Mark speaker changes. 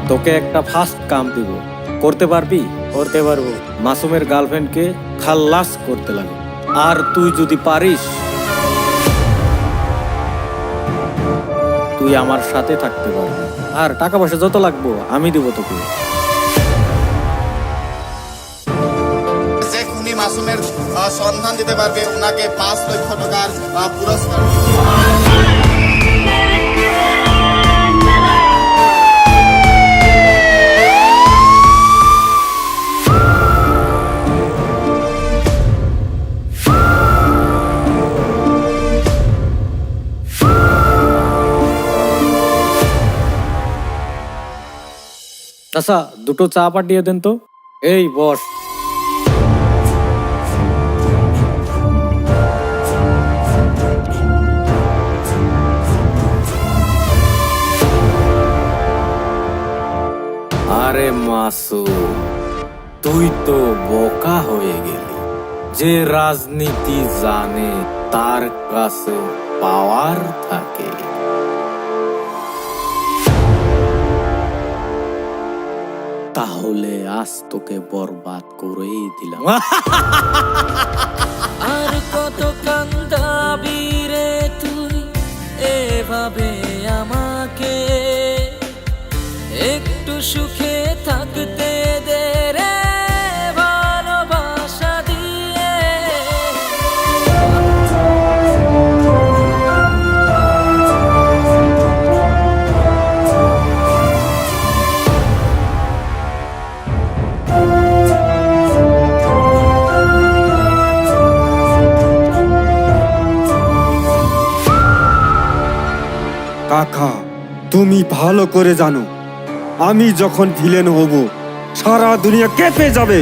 Speaker 1: তোকে একটা first come দিব, করতে পারবি?
Speaker 2: করতে পারবো।
Speaker 1: মাসুমের গার্লফ্রেন্ডকে খাল্লাস করতে লাগে, আর তুই যদি পারিস তুই আমার সাথে থাকতে পারবি, আর টাকা পয়সা যত লাগবো আমি দিব তোকে।
Speaker 3: যে খুনি মাসুমের সন্ধান দিতে পারবে ওনাকে 5 লক্ষ টাকার পুরস্কার।
Speaker 1: আচ্ছা, দুটো চা পাঠিয়ে দেন তো। এই বস। আরে মাসুম, তুই তো বোকা হয়ে গেলি। যে রাজনীতি জানে তার কাছে পাওয়ার থাকে। তাহলে আজ তোকে বরবাদ করেই দিলাম।
Speaker 4: আর কত কান্দাবি রে তুই এভাবে আমাকে, একটু সুখে থাকতে দে রে ভালোবাসা দিয়ে।
Speaker 5: কাকা, তুমি ভালো করে জানো আমি যখন ভিলেন হব সারা দুনিয়া কেঁপে যাবে।